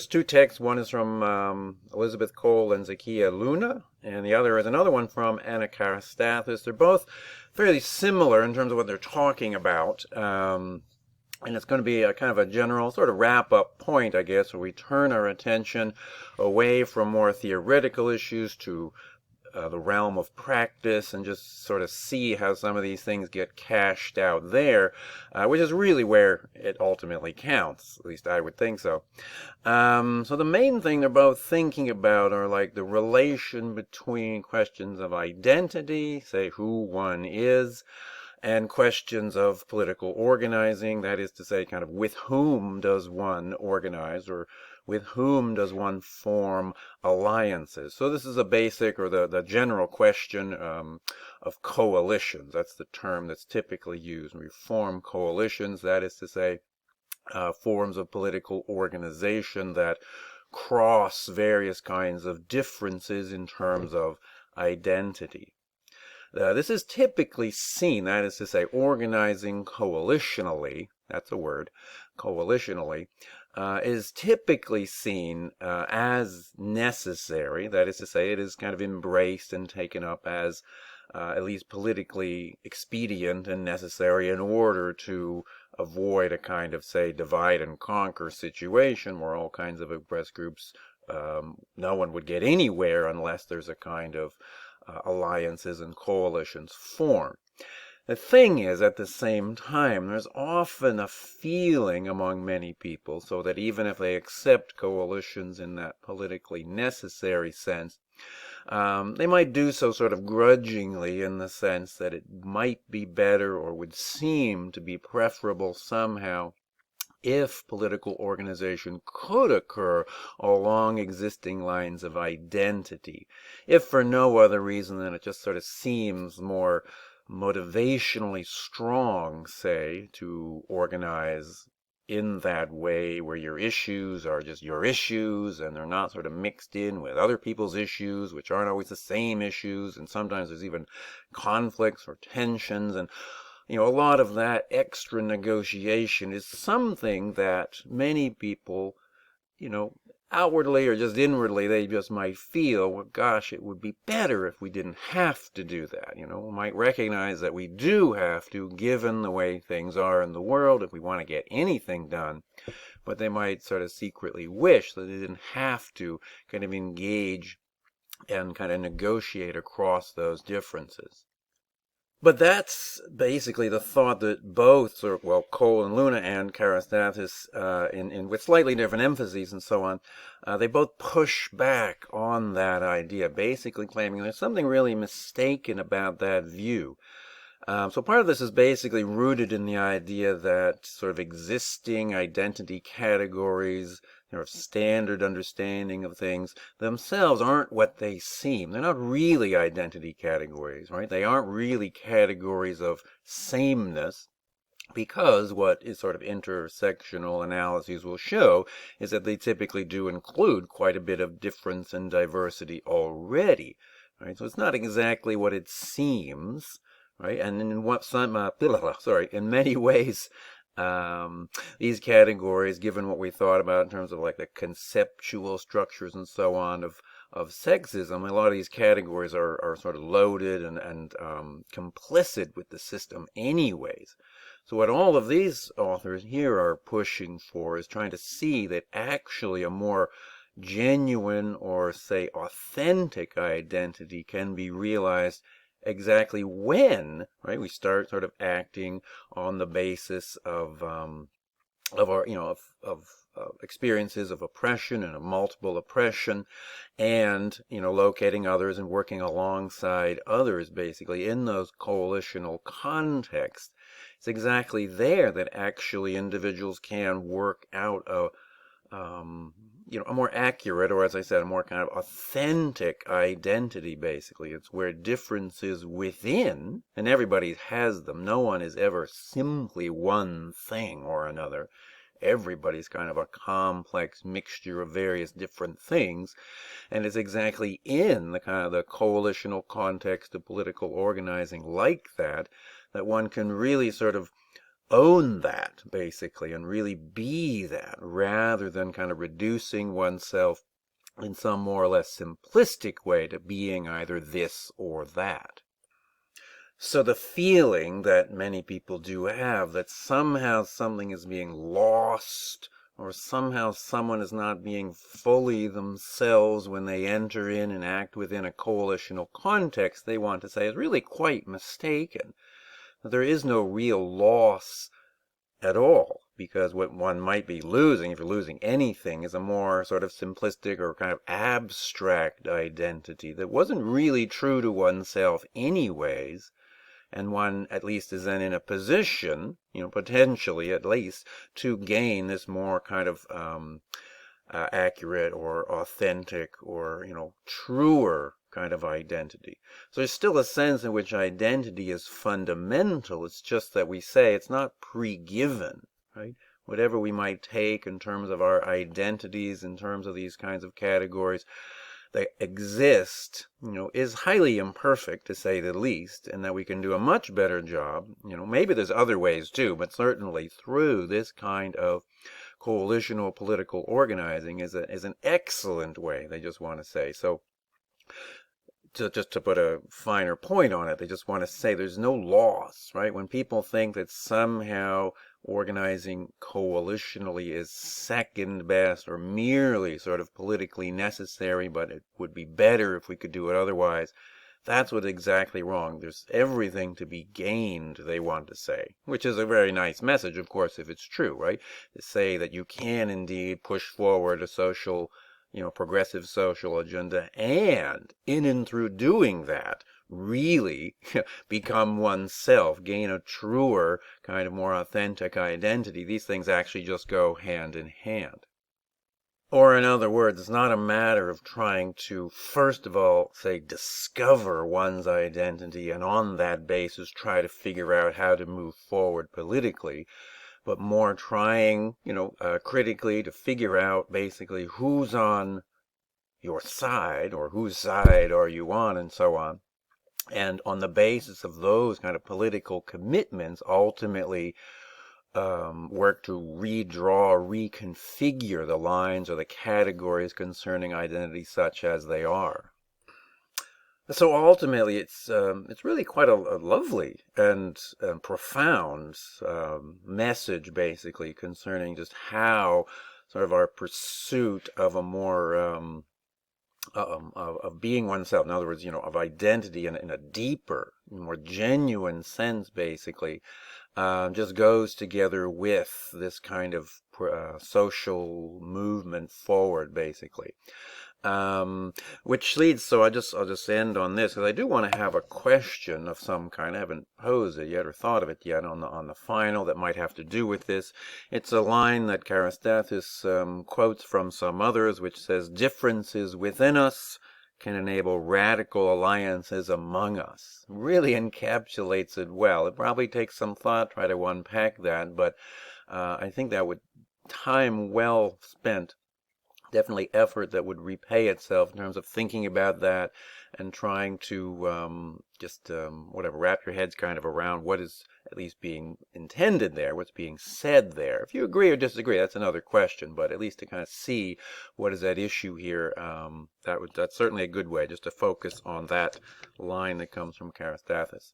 There's two texts. One is from Elizabeth Cole and Zakia Luna, and the other is another one from Anna Carastathis. They're both fairly similar in terms of what they're talking about. And it's going to be a kind of a general sort of wrap-up point, I guess, where we turn our attention away from more theoretical issues to the realm of practice and just sort of see how some of these things get cashed out there, which is really where it ultimately counts. At least I would think so. So the main thing they're both thinking about are like the relation between questions of identity, say who one is, and questions of political organizing, that is to say, kind of with whom does one organize, or with whom does one form alliances. So this is a basic, or the general question of coalitions. That's the term that's typically used. We form coalitions, that is to say, forms of political organization that cross various kinds of differences in terms of identity. This is typically seen, that is to say, organizing coalitionally, that's a word, coalitionally, is typically seen as necessary. That is to say, it is kind of embraced and taken up as at least politically expedient and necessary in order to avoid a kind of, say, divide and conquer situation where all kinds of oppressed groups, no one would get anywhere unless there's a kind of alliances and coalitions formed. The thing is, at the same time, there's often a feeling among many people, so that even if they accept coalitions in that politically necessary sense, they might do so sort of grudgingly, in the sense that it might be better or would seem to be preferable somehow if political organization could occur along existing lines of identity, if for no other reason than it just sort of seems more motivationally strong, say, to organize in that way where your issues are just your issues and they're not sort of mixed in with other people's issues, which aren't always the same issues, and sometimes there's even conflicts or tensions, and a lot of that extra negotiation is something that many people, outwardly or just inwardly, they just might feel, well, gosh, it would be better if we didn't have to do that. We might recognize that we do have to, given the way things are in the world, if we want to get anything done. But they might sort of secretly wish that they didn't have to kind of engage and kind of negotiate across those differences. But that's basically the thought that both, Cole and Luna and Carastathis, in with slightly different emphases and so on, they both push back on that idea, basically claiming there's something really mistaken about that view. So part of this is basically rooted in the idea that sort of existing identity categories, standard understanding of things themselves aren't what they seem. They're not really identity categories, right? They aren't really categories of sameness, because what is sort of intersectional analyses will show is that they typically do include quite a bit of difference and diversity already, right? So it's not exactly what it seems, right? And in many ways, these categories, given what we thought about in terms of like the conceptual structures and so on of sexism, a lot of these categories are sort of loaded and complicit with the system anyways. So what all of these authors here are pushing for is trying to see that actually a more genuine, or say authentic, identity can be realized exactly when, right, we start sort of acting on the basis of our, of experiences of oppression and of multiple oppression, and locating others and working alongside others, basically in those coalitional contexts. It's exactly there that actually individuals can work out a more accurate, or as I said, a more kind of authentic identity, basically. It's where differences within, and everybody has them. No one is ever simply one thing or another. Everybody's kind of a complex mixture of various different things, and it's exactly in the kind of the coalitional context of political organizing like that one can really sort of own that, basically, and really be that, rather than kind of reducing oneself in some more or less simplistic way to being either this or that. So the feeling that many people do have that somehow something is being lost, or somehow someone is not being fully themselves when they enter in and act within a coalitional context, they want to say is really quite mistaken. There is no real loss at all, because what one might be losing, if you're losing anything, is a more sort of simplistic or kind of abstract identity that wasn't really true to oneself anyways, and one at least is then in a position, potentially at least, to gain this more kind of accurate or authentic or, truer kind of identity. So there's still a sense in which identity is fundamental. It's just that we say it's not pre-given, right? Whatever we might take in terms of our identities, in terms of these kinds of categories, they exist, is highly imperfect, to say the least, and that we can do a much better job. Maybe there's other ways too, but certainly through this kind of coalitional political organizing is an excellent way, they just want to say. So just to put a finer point on it, they just want to say there's no loss, right? When people think that somehow organizing coalitionally is second best or merely sort of politically necessary, but it would be better if we could do it otherwise, that's what's exactly wrong. There's everything to be gained, they want to say, which is a very nice message, of course, if it's true, right? To say that you can indeed push forward a social, progressive social agenda, and in and through doing that, really become oneself, gain a truer, kind of more authentic identity. These things actually just go hand in hand. Or in other words, it's not a matter of trying to, first of all, say, discover one's identity and on that basis try to figure out how to move forward politically, but more trying, critically to figure out basically who's on your side or whose side are you on and so on. And on the basis of those kind of political commitments, ultimately work to redraw, reconfigure the lines or the categories concerning identity such as they are. So ultimately, it's really quite a lovely and profound message, basically, concerning just how sort of our pursuit of a more of being oneself, in other words, of identity in a deeper, more genuine sense, basically, just goes together with this kind of social movement forward, basically. Which leads, so I'll just end on this, because I do want to have a question of some kind. I haven't posed it yet or thought of it yet on the final that might have to do with this. It's a line that Carastathis quotes from some others, which says, "Differences within us can enable radical alliances among us." Really encapsulates it well. It probably takes some thought, try to unpack that, but I think that would time well spent, definitely effort that would repay itself in terms of thinking about that and trying to whatever, wrap your heads kind of around what is at least being intended there, what's being said there. If you agree or disagree, that's another question, but at least to kind of see what is at issue here, that's certainly a good way, just to focus on that line that comes from Carastathis.